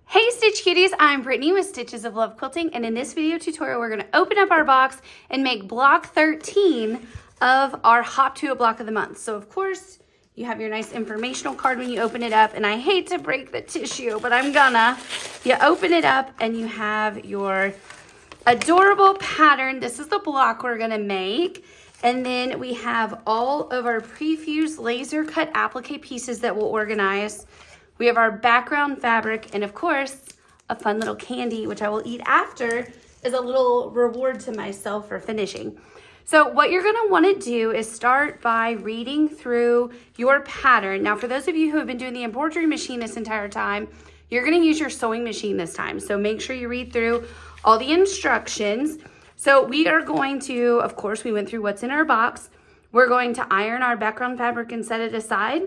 Hey Stitch Cuties, I'm Brittany with Stitches of Love Quilting, and in this video tutorial we're going to open up our box and make block 13 of our Hop to a Block of the Month. So of course you have your nice informational card when you open it up, and I hate to break the tissue, but I'm gonna. You open it up and you have your adorable pattern. This is the block we're going to make. And then we have all of our pre-fused laser cut applique pieces that we'll organize. We have our background fabric, and of course, a fun little candy, which I will eat after, is a little reward to myself for finishing. So what you're gonna wanna do is start by reading through your pattern. Now, for those of you who have been doing the embroidery machine this entire time, you're gonna use your sewing machine this time. So make sure you read through all the instructions. So we are going to, of course, we went through what's in our box. We're going to iron our background fabric and set it aside.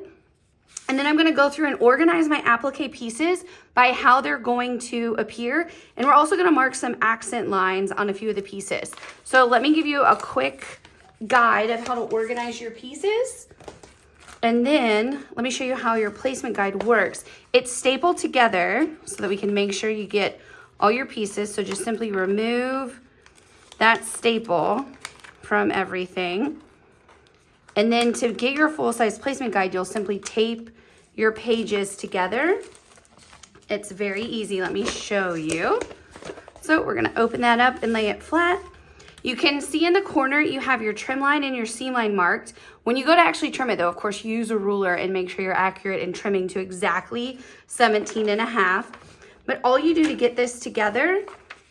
And then I'm gonna go through and organize my applique pieces by how they're going to appear. And we're also gonna mark some accent lines on a few of the pieces. So let me give you a quick guide of how to organize your pieces. And then let me show you how your placement guide works. It's stapled together so that we can make sure you get all your pieces. So just simply remove that staple from everything. And then to get your full-size placement guide, you'll simply tape your pages together. It's very easy. Let me show you. So we're gonna open that up and lay it flat. You can see in the corner, you have your trim line and your seam line marked. When you go to actually trim it though, of course, use a ruler and make sure you're accurate in trimming to exactly 17.5. But all you do to get this together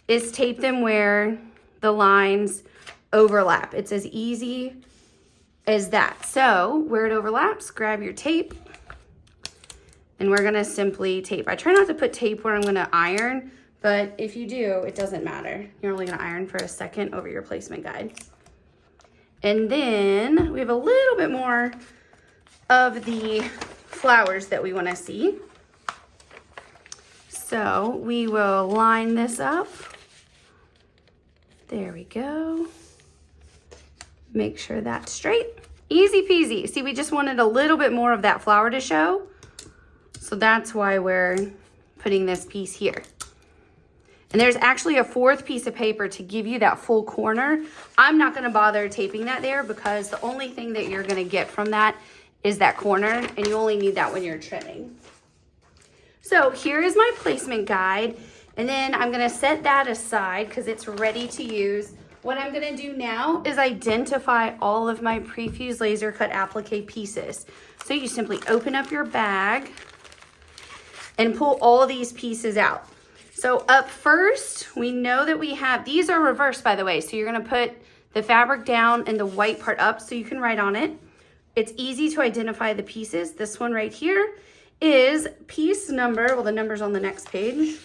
is tape them where the lines overlap. It's as easy as that. So where it overlaps, grab your tape, and we're gonna simply tape. I try not to put tape where I'm gonna iron, but if you do, it doesn't matter. You're only gonna iron for a second over your placement guide. And then we have a little bit more of the flowers that we wanna see. So we will line this up. There we go. Make sure that's straight. Easy peasy. See, we just wanted a little bit more of that flower to show. So that's why we're putting this piece here. And there's actually a fourth piece of paper to give you that full corner. I'm not gonna bother taping that there because the only thing that you're gonna get from that is that corner, and you only need that when you're trimming. So here is my placement guide. And then I'm gonna set that aside because it's ready to use. What I'm gonna do now is identify all of my pre-fused laser cut applique pieces. So you simply open up your bag and pull all of these pieces out. So up first, we know that we have, these are reversed by the way, so you're gonna put the fabric down and the white part up so you can write on it. It's easy to identify the pieces. This one right here is piece number, well the number's on the next page.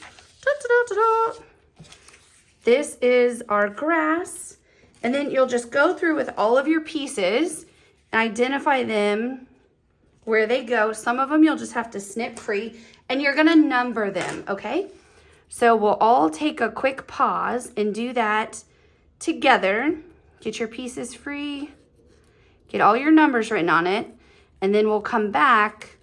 This is our grass. And then you'll just go through with all of your pieces and identify them where they go. Some of them you'll just have to snip free, and you're gonna number them, okay? So we'll all take a quick pause and do that together. Get your pieces free, get all your numbers written on it, and then we'll come back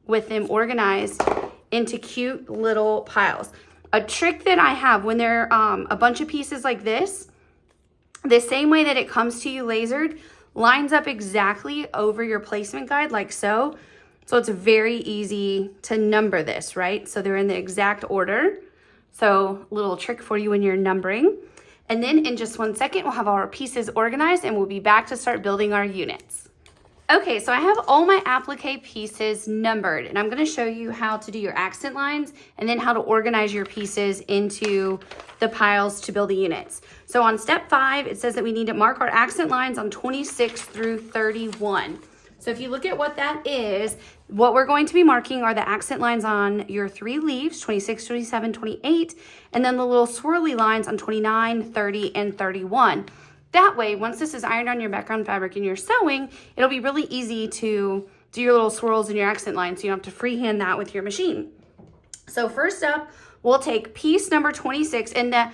with them organized into cute little piles. A trick that I have when they're a bunch of pieces like this, the same way that it comes to you lasered, lines up exactly over your placement guide like so. So it's very easy to number this, right? So they're in the exact order. So little trick for you when you're numbering. And then in just 1 second, we'll have all our pieces organized and we'll be back to start building our units. Okay, so I have all my applique pieces numbered, and I'm gonna show you how to do your accent lines and then how to organize your pieces into the piles to build the units. So on step 5, it says that we need to mark our accent lines on 26 through 31. So if you look at what that is, what we're going to be marking are the accent lines on your 3 leaves, 26, 27, 28, and then the little swirly lines on 29, 30, and 31. That way, once this is ironed on your background fabric and you're sewing, it'll be really easy to do your little swirls and your accent lines, so you don't have to freehand that with your machine. So first up, we'll take piece number 26, and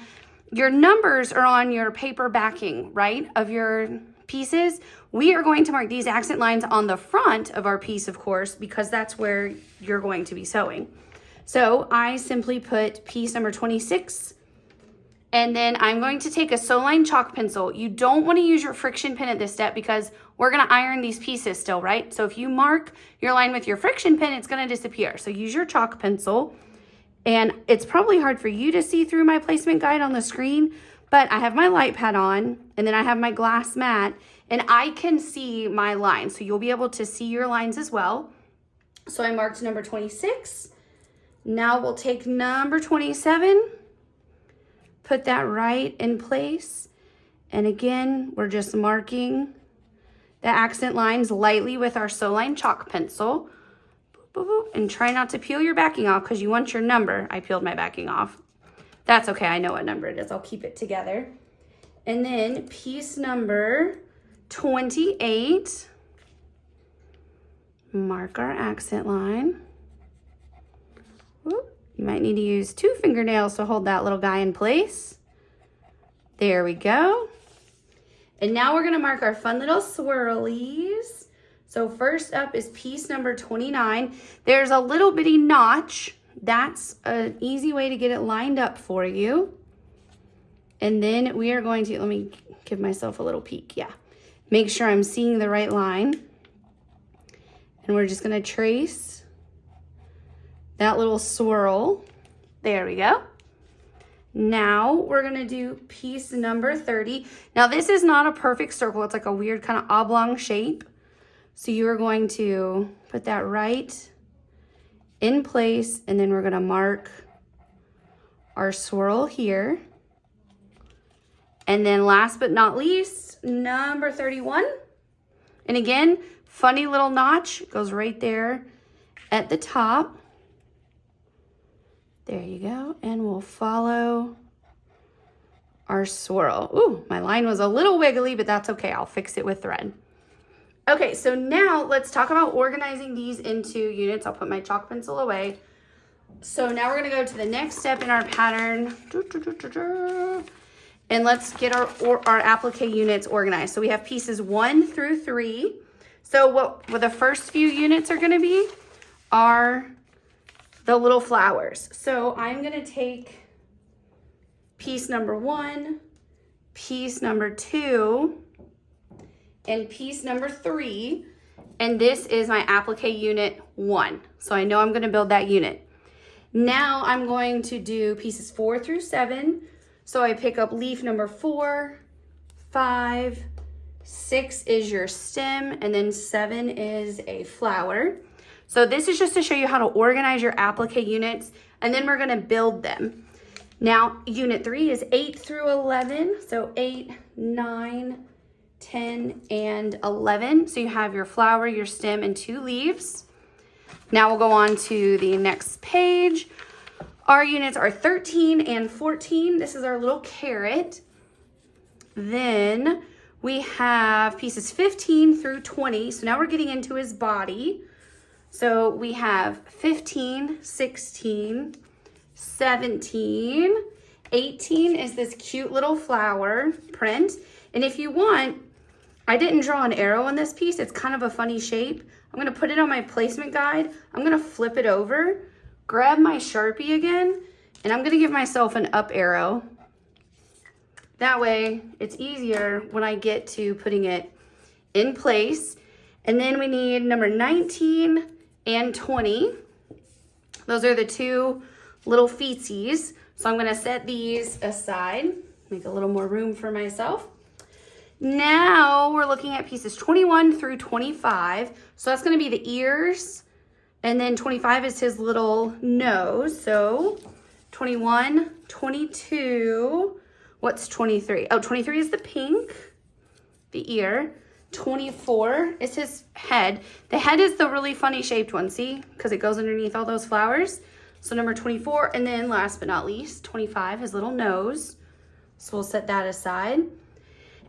your numbers are on your paper backing, right, of your pieces. We are going to mark these accent lines on the front of our piece, of course, because that's where you're going to be sewing. So I simply put piece number 26, and then I'm going to take a sew line chalk pencil. You don't want to use your friction pin at this step because we're going to iron these pieces still, right? So if you mark your line with your friction pin, it's going to disappear. So use your chalk pencil. And it's probably hard for you to see through my placement guide on the screen, but I have my light pad on, and then I have my glass mat, and I can see my lines. So you'll be able to see your lines as well. So I marked number 26. Now we'll take number 27, put that right in place. And again, we're just marking the accent lines lightly with our sew line chalk pencil. Boop, boop, boop. And try not to peel your backing off because you want your number. I peeled my backing off. That's okay, I know what number it is. I'll keep it together. And then piece number 28, mark our accent line. Whoop. You might need to use 2 fingernails to hold that little guy in place. There we go. And now we're gonna mark our fun little swirlies. So first up is piece number 29. There's a little bitty notch. That's an easy way to get it lined up for you. And then we are going to, let me give myself a little peek, yeah. Make sure I'm seeing the right line. And we're just gonna trace that little swirl. There we go. Now we're gonna do piece number 30. Now this is not a perfect circle. It's like a weird kind of oblong shape. So you are going to put that right in place, and then we're gonna mark our swirl here. And then last but not least, number 31. And again, funny little notch goes right there at the top. There you go, and we'll follow our swirl. Ooh, my line was a little wiggly, but that's okay. I'll fix it with thread. Okay, so now let's talk about organizing these into units. I'll put my chalk pencil away. So now we're gonna go to the next step in our pattern. And let's get our applique units organized. So we have pieces 1 through 3. So what the first few units are gonna be are the little flowers. So I'm gonna take piece number 1, piece number 2, and piece number 3, and this is my applique unit 1. So I know I'm gonna build that unit. Now I'm going to do pieces 4 through 7. So I pick up leaf number 4, 5, 6 is your stem, and then 7 is a flower. So this is just to show you how to organize your applique units, and then we're gonna build them. Now, unit 3 is 8 through 11. So 8, 9, 10, and 11. So you have your flower, your stem, and 2 leaves. Now we'll go on to the next page. Our units are 13 and 14. This is our little carrot. Then we have pieces 15 through 20. So now we're getting into his body. So we have 15, 16, 17, 18 is this cute little flower print. And if you want, I didn't draw an arrow on this piece. It's kind of a funny shape. I'm gonna put it on my placement guide. I'm gonna flip it over, grab my Sharpie again, and I'm gonna give myself an up arrow. That way it's easier when I get to putting it in place. And then we need number 19 and 20. Those are the 2 little feetsies. So I'm gonna set these aside, make a little more room for myself. Now we're looking at pieces 21 through 25. So that's gonna be the ears, and then 25 is his little nose. So 21, 22, what's 23? Oh, 23 is the pink, the ear. 24 is his head. The head is the really funny shaped one, see? Because it goes underneath all those flowers. So number 24, and then last but not least, 25, his little nose. So we'll set that aside.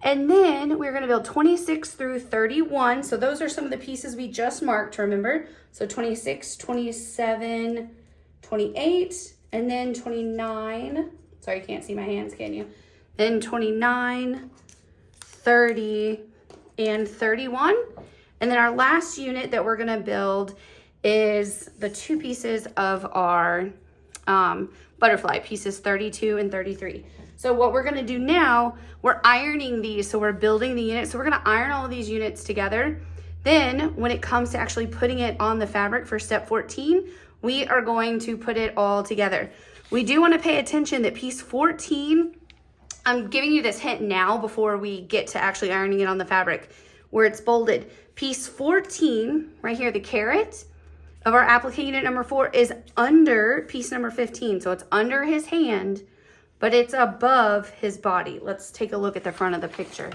And then we're gonna build 26 through 31. So those are some of the pieces we just marked, remember? So 26, 27, 28, and then 29. Sorry, you can't see my hands, can you? Then 29, 30, and 31. And then our last unit that we're gonna build is the 2 pieces of our butterfly, pieces 32 and 33. So what we're gonna do now, we're ironing these, so we're building the unit. So we're gonna iron all of these units together. Then when it comes to actually putting it on the fabric for step 14, we are going to put it all together. We do wanna pay attention that piece 14, I'm giving you this hint now before we get to actually ironing it on the fabric, where it's bolded. Piece 14, right here, the carrot of our applique unit number 4 is under piece number 15. So it's under his hand, but it's above his body. Let's take a look at the front of the picture.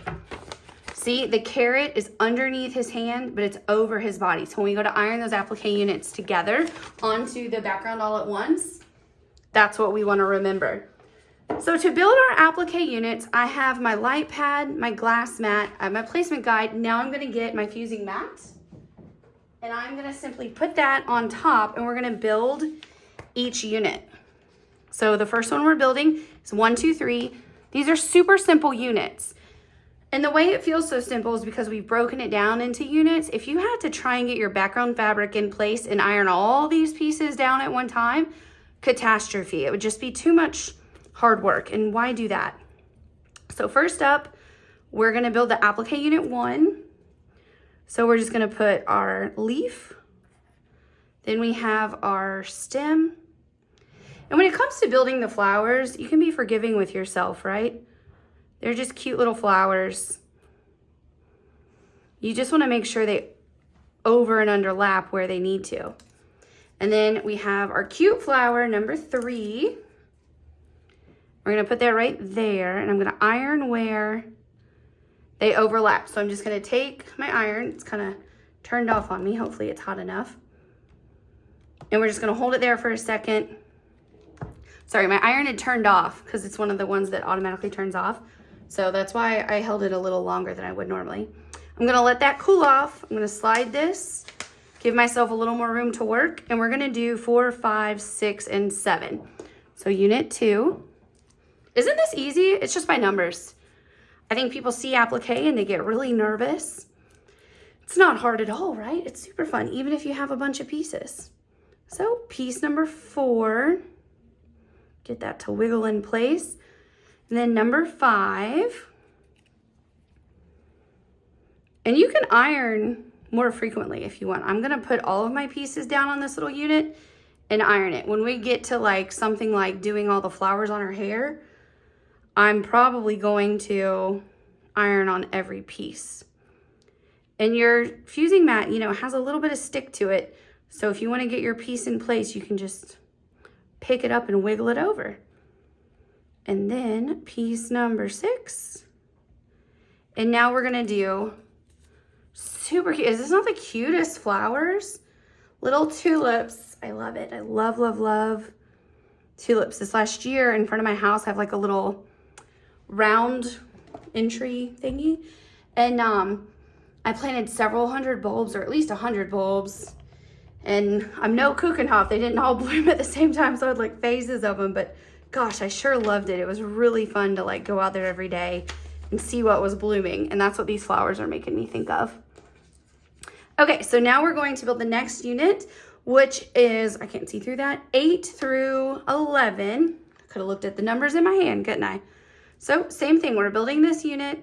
See, the carrot is underneath his hand, but it's over his body. So when we go to iron those applique units together onto the background all at once, that's what we want to remember. So to build our applique units, I have my light pad, my glass mat, my placement guide. Now I'm gonna get my fusing mat, and I'm gonna simply put that on top, and we're gonna build each unit. So the first one we're building is 1, 2, 3. These are super simple units. And the way it feels so simple is because we've broken it down into units. If you had to try and get your background fabric in place and iron all these pieces down at one time, catastrophe. It would just be too much hard work, and why do that? So first up, we're gonna build the applique unit 1. So we're just gonna put our leaf, then we have our stem. And when it comes to building the flowers, you can be forgiving with yourself, right? They're just cute little flowers. You just wanna make sure they over and underlap where they need to. And then we have our cute flower number 3. We're gonna put that right there, and I'm gonna iron where they overlap. So I'm just gonna take my iron, it's kind of turned off on me, hopefully it's hot enough. And we're just gonna hold it there for a second. Sorry, my iron had turned off because it's one of the ones that automatically turns off. So that's why I held it a little longer than I would normally. I'm gonna let that cool off. I'm gonna slide this, give myself a little more room to work, and we're gonna do 4, 5, 6, and 7. So unit 2. Isn't this easy? It's just by numbers. I think people see applique and they get really nervous. It's not hard at all, right? It's super fun, even if you have a bunch of pieces. So piece number 4, get that to wiggle in place. And then number 5. And you can iron more frequently if you want. I'm gonna put all of my pieces down on this little unit and iron it. When we get to like something like doing all the flowers on her hair, I'm probably going to iron on every piece. And your fusing mat, you know, has a little bit of stick to it. So if you want to get your piece in place, you can just pick it up and wiggle it over. And then piece number 6. And now we're gonna do super cute. Is this not the cutest flowers? Little tulips. I love it. I love, love, love tulips. This last year in front of my house, I have like a little round entry thingy, and I planted several hundred bulbs, or at least 100 bulbs, and I'm no Kuchenhof. They didn't all bloom at the same time, so I had like phases of them, but gosh, I sure loved it. It was really fun to like go out there every day and see what was blooming, and that's what these flowers are making me think of. Okay, so now we're going to build the next unit, which is, I can't see through that, 8 through 11. I could have looked at the numbers in my hand, couldn't I? So same thing, we're building this unit.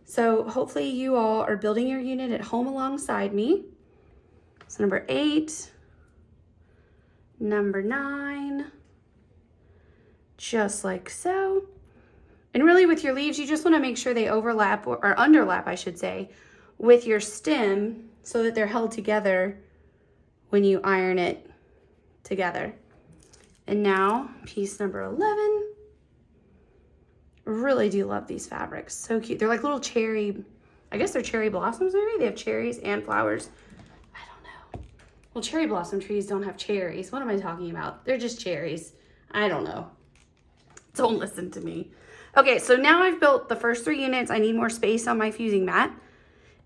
So hopefully you all are building your unit at home alongside me. So number 8, number 9, just like so. And really with your leaves, you just want to make sure they overlap, or underlap, I should say, with your stem so that they're held together when you iron it together. And now piece number 11. Really do love these fabrics. So cute. They're like little cherry, I guess they're cherry blossoms maybe? They have cherries and flowers. I don't know. Well, cherry blossom trees don't have cherries. What am I talking about? They're just cherries. I don't know. Don't listen to me. Okay, so now I've built the first 3 units. I need more space on my fusing mat.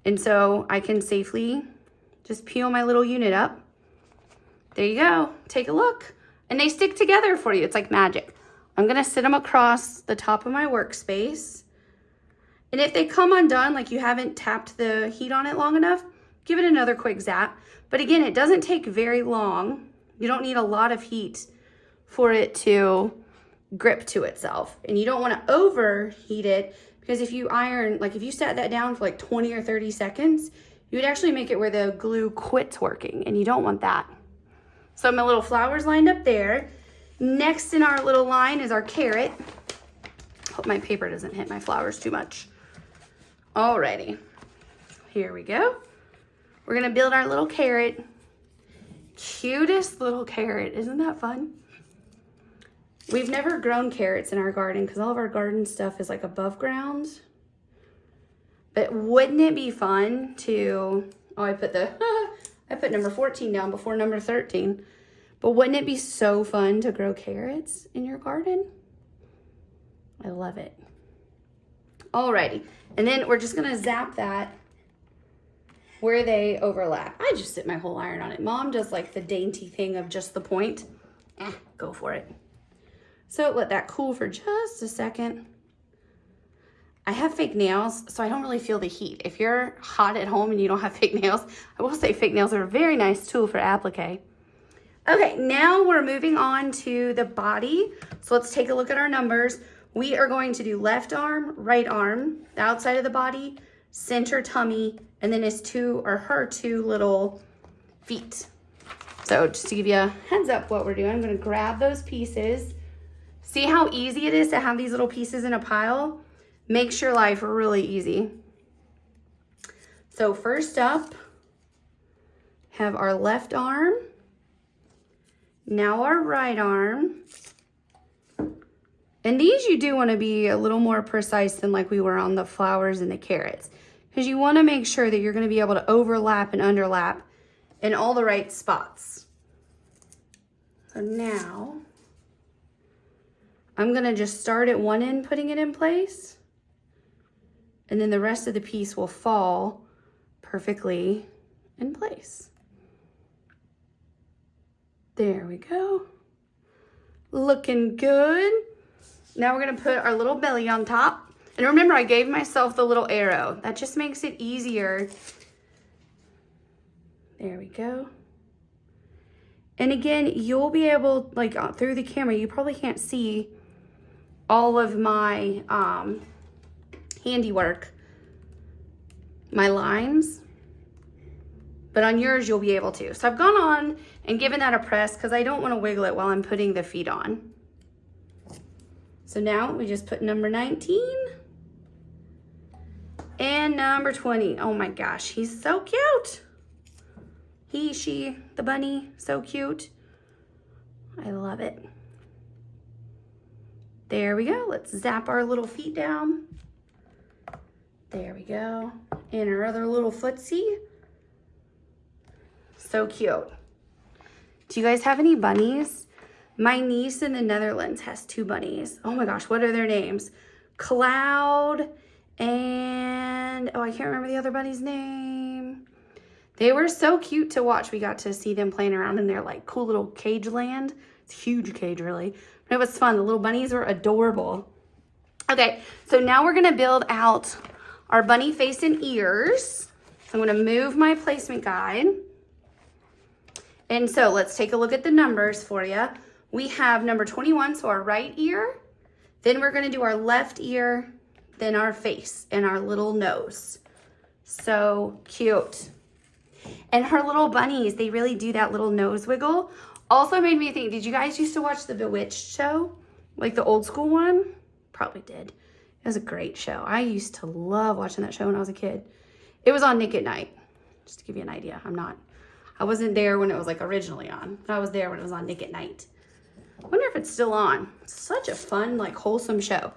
And so I can safely just peel my little unit up. There you go. Take a look. And they stick together for you. It's like magic. I'm gonna sit them across the top of my workspace. And if they come undone, like you haven't tapped the heat on it long enough, give it another quick zap. But again, it doesn't take very long. You don't need a lot of heat for it to grip to itself. And you don't want to overheat it, because if you iron, like if you set that down for like 20 or 30 seconds, you would actually make it where the glue quits working, and you don't want that. So my little flowers lined up there. Next in our little line is our carrot. Hope my paper doesn't hit my flowers too much. Alrighty, here we go. We're gonna build our little carrot. Cutest little carrot, isn't that fun? We've never grown carrots in our garden because all of our garden stuff is like above ground. But wouldn't it be fun to, oh, I put number 14 down before number 13. But wouldn't it be so fun to grow carrots in your garden? I love it. Alrighty, and then we're just gonna zap that where they overlap. I just sit my whole iron on it. Mom does like the dainty thing of just the point. Go for it. So let that cool for just a second. I have fake nails, so I don't really feel the heat. If you're hot at home and you don't have fake nails, I will say fake nails are a very nice tool for applique. Okay, now we're moving on to the body. So let's take a look at our numbers. We are going to do left arm, right arm, the outside of the body, center tummy, and then her two little feet. So just to give you a heads up what we're doing, I'm gonna grab those pieces. See how easy it is to have these little pieces in a pile? Makes your life really easy. So first up, have our left arm. Now our right arm. And these you do want to be a little more precise than like we were on the flowers and the carrots, because you want to make sure that you're going to be able to overlap and underlap in all the right spots. So now I'm going to just start at one end, putting it in place, and then the rest of the piece will fall perfectly in place. There we go. Looking good. Now we're gonna put our little belly on top. And remember, I gave myself the little arrow. That just makes it easier. There we go. And again, you'll be able, like through the camera, you probably can't see all of my handiwork, my lines, but on yours, you'll be able to. So I've gone on and given that a press because I don't want to wiggle it while I'm putting the feet on. So now we just put number 19 and number 20. Oh my gosh, he's so cute. He, she, the bunny, so cute. I love it. There we go. Let's zap our little feet down. There we go. And our other little footsie. So cute. Do you guys have any bunnies? My niece in the Netherlands has 2 bunnies. Oh my gosh, what are their names? Cloud and, oh, I can't remember the other bunny's name. They were so cute to watch. We got to see them playing around in their like cool little cage land. It's a huge cage, really. But it was fun. The little bunnies were adorable. Okay, so now we're gonna build out our bunny face and ears. So I'm gonna move my placement guide. And so let's take a look at the numbers for you. We have number 21, so our right ear. Then we're gonna do our left ear, then our face and our little nose. So cute. And her little bunnies, they really do that little nose wiggle. Also made me think, did you guys used to watch the Bewitched show? Like the old school one? Probably did. It was a great show. I used to love watching that show when I was a kid. It was on Nick at Night, just to give you an idea. I wasn't there when it was like originally on, but I was there when it was on Nick at Night. I wonder if it's still on. It's such a fun, like wholesome show.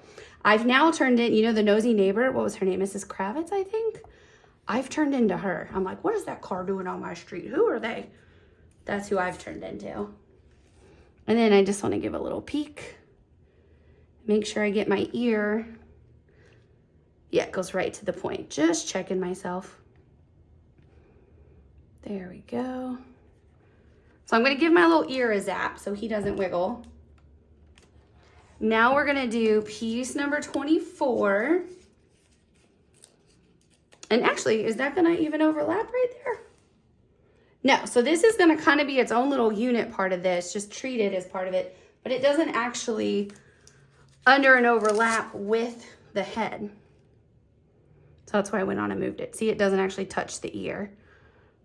I've now turned in, you know, the nosy neighbor, what was her name? Mrs. Kravitz, I think. I've turned into her. I'm like, what is that car doing on my street? Who are they? That's who I've turned into. And then I just want to give a little peek. Make sure I get my ear. Yeah, it goes right to the point. Just checking myself. There we go. So I'm going to give my little ear a zap so he doesn't wiggle. Now we're going to do piece number 24. And actually, is that going to even overlap right there? No, so this is gonna kind of be its own little unit part of this, just treat it as part of it, but it doesn't actually under and overlap with the head. So that's why I went on and moved it. See, it doesn't actually touch the ear.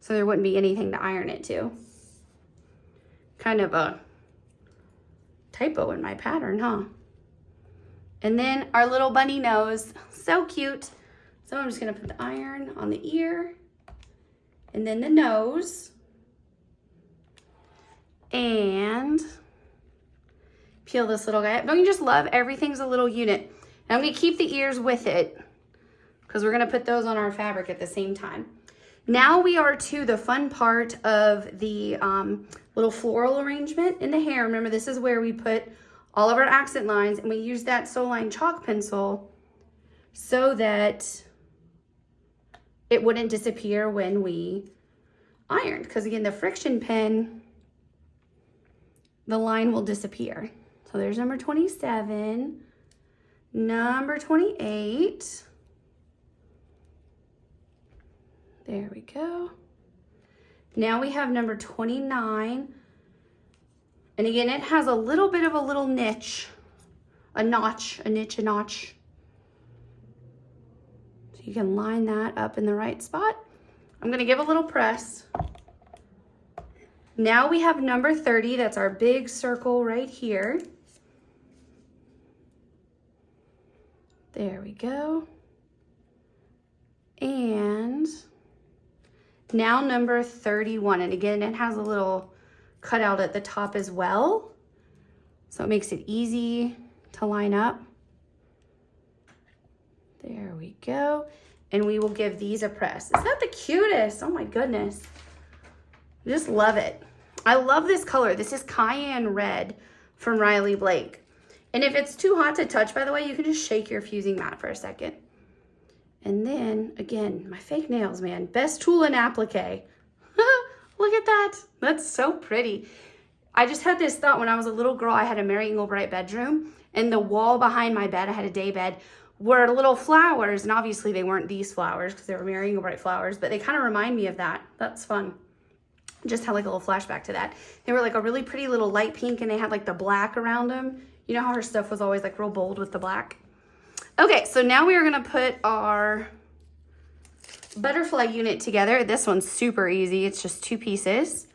So there wouldn't be anything to iron it to. Kind of a typo in my pattern, huh? And then our little bunny nose, so cute. So I'm just gonna put the iron on the ear and then the nose. And peel this little guy up. Don't you just love everything's a little unit? And I'm gonna keep the ears with it because we're gonna put those on our fabric at the same time. Now we are to the fun part of the little floral arrangement in the hair. Remember, this is where we put all of our accent lines, and we use that Soline chalk pencil so that it wouldn't disappear when we ironed. Because again, the friction pen, the line will disappear. So there's number 27, number 28. There we go. Now we have number 29. And again, it has a little bit of a little niche, a notch. So you can line that up in the right spot. I'm gonna give a little press. Now we have number 30, that's our big circle right here. There we go. And now number 31, and again, it has a little cutout at the top as well. So it makes it easy to line up. There we go. And we will give these a press. Is that the cutest? Oh my goodness. I just love it. I love this color. This is Cayenne Red from Riley Blake. And if it's too hot to touch, by the way, you can just shake your fusing mat for a second. And then, again, my fake nails, man. Best tool in applique. Look at that. That's so pretty. I just had this thought when I was a little girl. I had a Mary Englebright bedroom, and the wall behind my bed, I had a day bed, were little flowers. And obviously they weren't these flowers because they were Mary Englebright flowers, but they kind of remind me of that. That's fun. Just had like a little flashback to that. They were like a really pretty little light pink, and they had like the black around them. You know how her stuff was always like real bold with the black? Okay, so now we are gonna put our butterfly unit together. This one's super easy. It's just 2 pieces.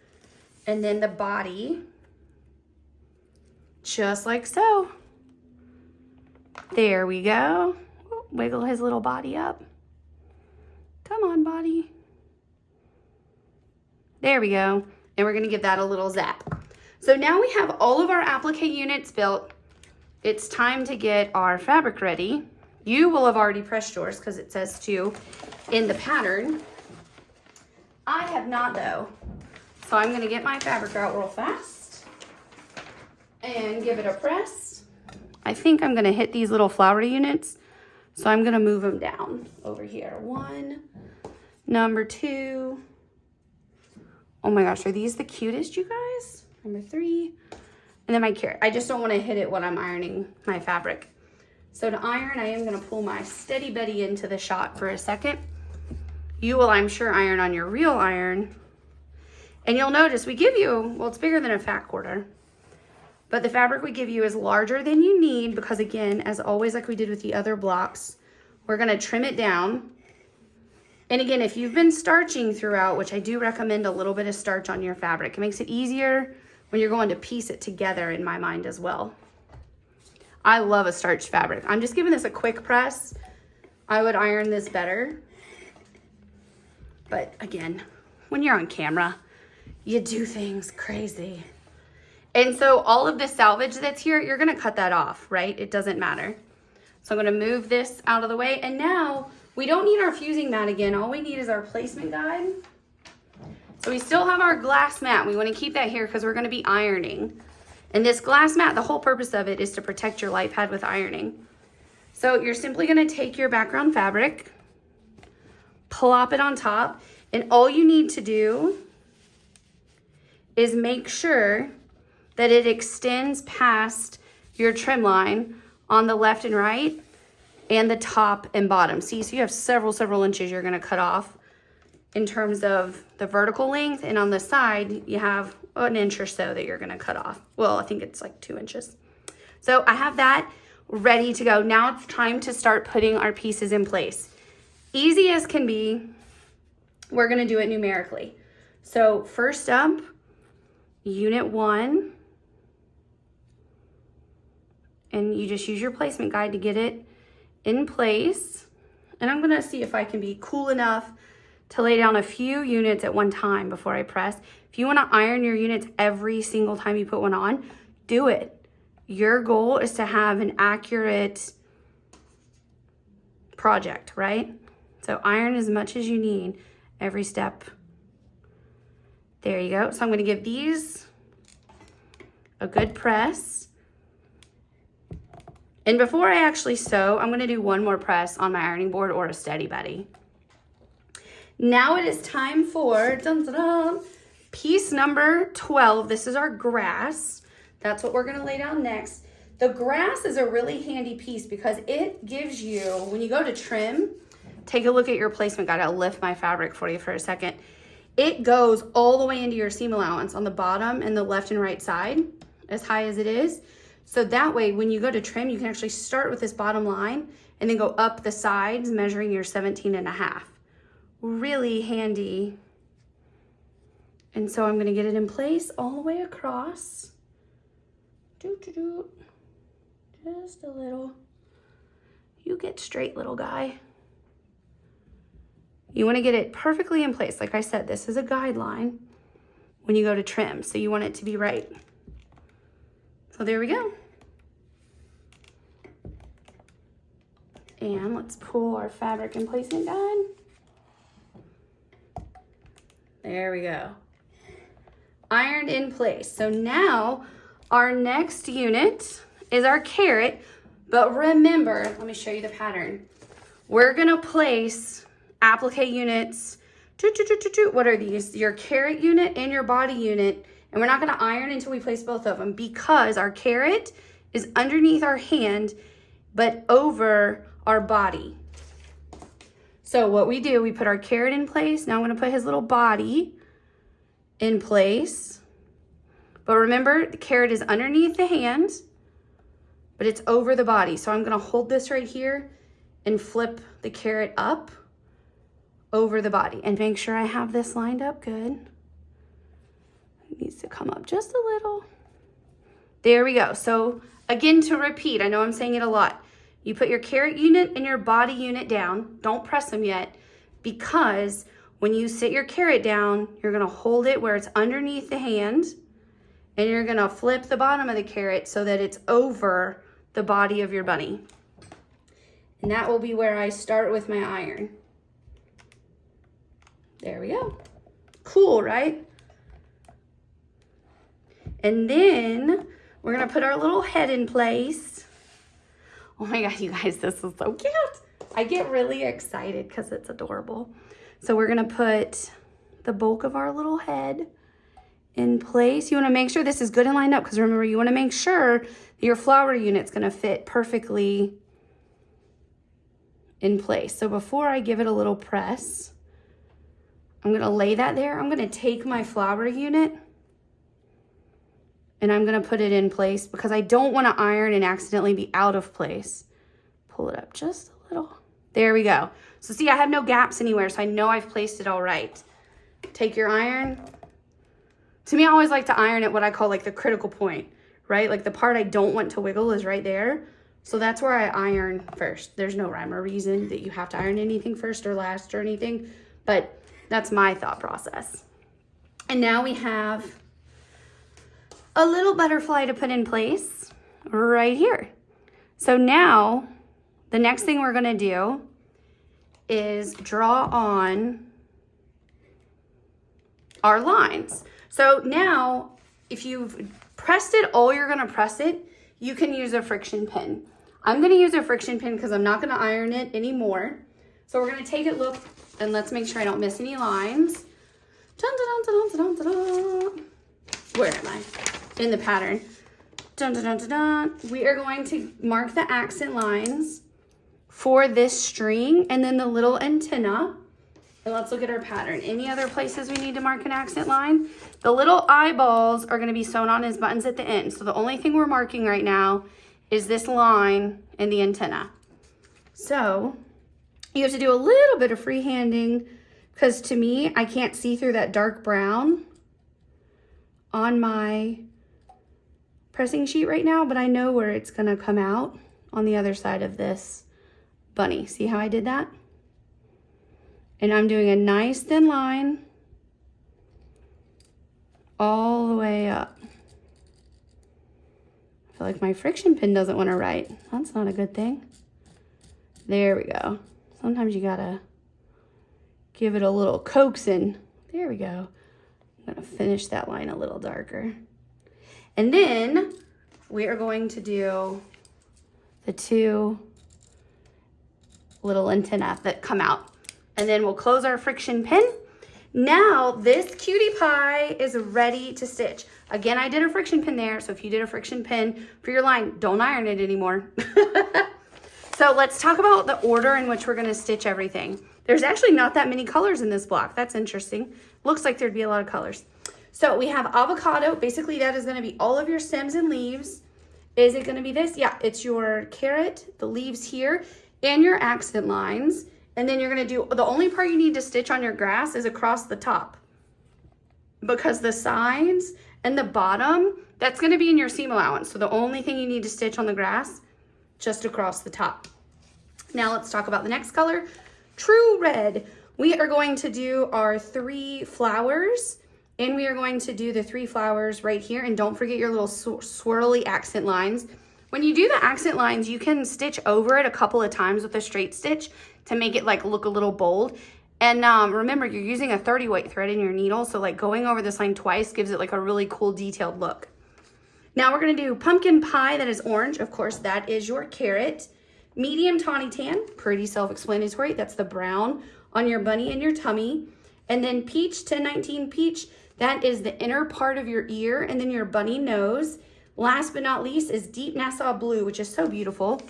And then the body, just like so. There we go. Wiggle his little body up. Come on, body. There we go. And we're gonna give that a little zap. So now we have all of our applique units built. It's time to get our fabric ready. You will have already pressed yours because it says to in the pattern. I have not though. So I'm gonna get my fabric out real fast and give it a press. I think I'm gonna hit these little flower units. So I'm gonna move them down over here. 1, number 2. Oh my gosh, are these the cutest, you guys? Number 3. And then my carrot. I just don't want to hit it when I'm ironing my fabric. So to iron, I am going to pull my Steady Betty into the shot for a second. You will, I'm sure, iron on your real iron. And you'll notice we give you, well, it's bigger than a fat quarter. But the fabric we give you is larger than you need because, again, as always, like we did with the other blocks, we're going to trim it down. And again, if you've been starching throughout, which I do recommend a little bit of starch on your fabric, it makes it easier when you're going to piece it together in my mind as well. I love a starched fabric. I'm just giving this a quick press. I would iron this better. But again, when you're on camera, you do things crazy. And so all of the salvage that's here, you're gonna cut that off, right? It doesn't matter. So I'm gonna move this out of the way. And now we don't need our fusing mat again. All we need is our placement guide. So we still have our glass mat. We want to keep that here because we're going to be ironing. And this glass mat, the whole purpose of it is to protect your light pad with ironing. So you're simply going to take your background fabric, plop it on top, and all you need to do is make sure that it extends past your trim line on the left and right and the top and bottom. See, so you have several inches you're going to cut off. in terms of the vertical length, and on the side you have an inch or so that you're gonna cut off. Well, I think it's like 2 inches. So I have that ready to go. Now it's time to start putting our pieces in place. Easy as can be, we're gonna do it numerically. So first up, unit 1, and you just use your placement guide to get it in place. And I'm gonna see if I can be cool enough to lay down a few units at one time before I press. If you wanna iron your units every single time you put one on, do it. Your goal is to have an accurate project, right? So iron as much as you need every step. There you go. So I'm gonna give these a good press. And before I actually sew, I'm gonna do one more press on my ironing board or a Steady Buddy. Now it is time for dun, dun, dun, piece number 12. This is our grass. That's what we're gonna lay down next. The grass is a really handy piece because it gives you, when you go to trim, take a look at your placement guide. I'll lift my fabric for you for a second. It goes all the way into your seam allowance on the bottom and the left and right side, as high as it is. So that way, when you go to trim, you can actually start with this bottom line and then go up the sides, measuring your 17.5. Really handy. And so I'm gonna get it in place all the way across. Just a little. You get straight, little guy. You wanna get it perfectly in place. Like I said, this is a guideline when you go to trim, so you want it to be right. So there we go. And let's pull our fabric and placement guide. There we go. Ironed in place. So now our next unit is our carrot, but remember, let me show you the pattern. We're gonna place applique units. What are these? Your carrot unit and your body unit. And we're not gonna iron until we place both of them because our carrot is underneath our hand, but over our body. So what we do, we put our carrot in place. Now I'm gonna put his little body in place. But remember, the carrot is underneath the hand, but it's over the body. So I'm gonna hold this right here and flip the carrot up over the body and make sure I have this lined up good. It needs to come up just a little. There we go. So again, to repeat, I know I'm saying it a lot. You put your carrot unit and your body unit down. Don't press them yet, because when you sit your carrot down, you're gonna hold it where it's underneath the hand, and you're gonna flip the bottom of the carrot so that it's over the body of your bunny. And that will be where I start with my iron. There we go. Cool, right? And then we're gonna put our little head in place. Oh my God, you guys, this is so cute. I get really excited because it's adorable. So we're gonna put the bulk of our little head in place. You wanna make sure this is good and lined up, because remember, you wanna make sure that your flower unit's gonna fit perfectly in place. So before I give it a little press, I'm gonna lay that there. I'm gonna take my flower unit and I'm gonna put it in place because I don't wanna iron and accidentally be out of place. Pull it up just a little. There we go. So see, I have no gaps anywhere, so I know I've placed it all right. Take your iron. To me, I always like to iron at what I call like the critical point, right? Like the part I don't want to wiggle is right there. So that's where I iron first. There's no rhyme or reason that you have to iron anything first or last or anything, but that's my thought process. And now we have a little butterfly to put in place right here. So now the next thing we're gonna do is draw on our lines. So now if you've pressed it all you're gonna press it, you can use a friction pin. I'm gonna use a friction pin because I'm not gonna iron it anymore. So we're gonna take a look and let's make sure I don't miss any lines. Dun, dun, dun, dun, dun, dun, dun. Where am I? In the pattern. Dun, dun, dun, dun, dun. We are going to mark the accent lines for this string and then the little antenna. And let's look at our pattern. Any other places we need to mark an accent line? The little eyeballs are going to be sewn on as buttons at the end. So the only thing we're marking right now is this line and the antenna. So you have to do a little bit of freehanding, because to me, I can't see through that dark brown on my pressing sheet right now, but I know where it's going to come out on the other side of this bunny. See how I did that? And I'm doing a nice thin line all the way up. I feel like my friction pin doesn't want to write. That's not a good thing. There we go. Sometimes you gotta give it a little coaxing. There we go. I'm gonna finish that line a little darker. And then we are going to do the two little antennae that come out. And then we'll close our friction pin. Now this cutie pie is ready to stitch. Again, I did a friction pin there, so if you did a friction pin for your line, don't iron it anymore. So let's talk about the order in which we're gonna stitch everything. There's actually not that many colors in this block. That's interesting. Looks like there'd be a lot of colors. So we have avocado. Basically, that is gonna be all of your stems and leaves. Is it gonna be this? Yeah, it's your carrot, the leaves here, and your accent lines. And then you're gonna do, the only part you need to stitch on your grass is across the top, because the sides and the bottom, that's gonna be in your seam allowance. So the only thing you need to stitch on the grass, just across the top. Now let's talk about the next color, True Red. We are going to do our 3 flowers, and we are going to do the 3 flowers right here. And don't forget your little swirly accent lines. When you do the accent lines, you can stitch over it a couple of times with a straight stitch to make it like look a little bold. And remember, you're using a 30 weight thread in your needle, so like going over this line twice gives it like a really cool detailed look. Now we're gonna do pumpkin pie, that is orange. Of course, that is your carrot. Medium tawny tan, pretty self-explanatory. That's the brown on your bunny and your tummy. And then peach, 1019 peach, that is the inner part of your ear and then your bunny nose. Last but not least is deep Nassau blue, which is so beautiful.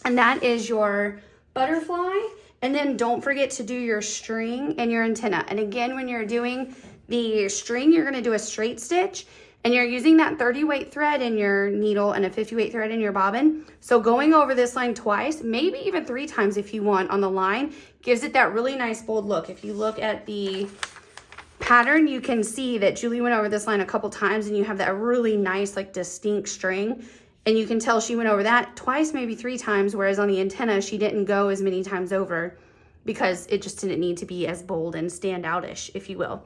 And that is your butterfly. And then don't forget to do your string and your antenna. And again, when you're doing the string, you're gonna do a straight stitch, and you're using that 30 weight thread in your needle and a 50 weight thread in your bobbin. So going over this line twice, maybe even 3 times if you want on the line, gives it that really nice bold look. If you look at the pattern, you can see that Julie went over this line a couple times, and you have that really nice, like distinct string. And you can tell she went over that twice, maybe 3 times, whereas on the antenna, she didn't go as many times over because it just didn't need to be as bold and stand out-ish, if you will.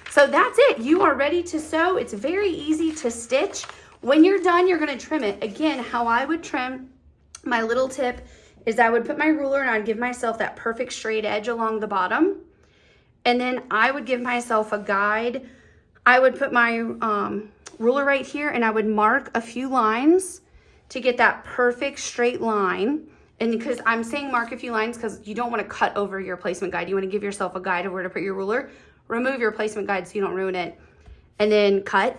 So that's it. You are ready to sew. It's very easy to stitch. When you're done, you're gonna trim it. Again, how I would trim, my little tip is I would put my ruler and I'd give myself that perfect straight edge along the bottom. And then I would give myself a guide. I would put my ruler right here, and I would mark a few lines to get that perfect straight line. And because I'm saying mark a few lines because you don't want to cut over your placement guide. You want to give yourself a guide of where to put your ruler. Remove your placement guide so you don't ruin it. And then cut.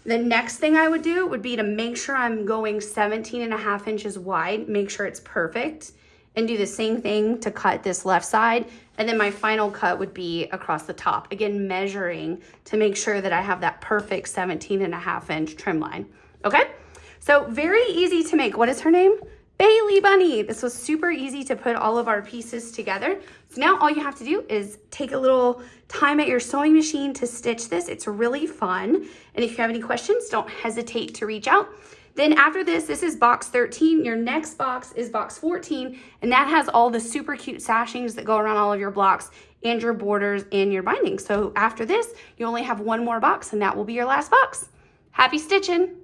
The next thing I would do would be to make sure I'm going 17.5 inches wide. Make sure it's perfect. And do the same thing to cut this left side. And then my final cut would be across the top. Again, measuring to make sure that I have that perfect 17.5 inch trim line. Okay? So very easy to make. What is her name? Bailey Bunny. This was super easy to put all of our pieces together. So now all you have to do is take a little time at your sewing machine to stitch this. It's really fun. And if you have any questions, don't hesitate to reach out. Then after this is box 13. Your next box is box 14, and that has all the super cute sashings that go around all of your blocks and your borders and your binding. So after this, you only have one more box, and that will be your last box. Happy stitching.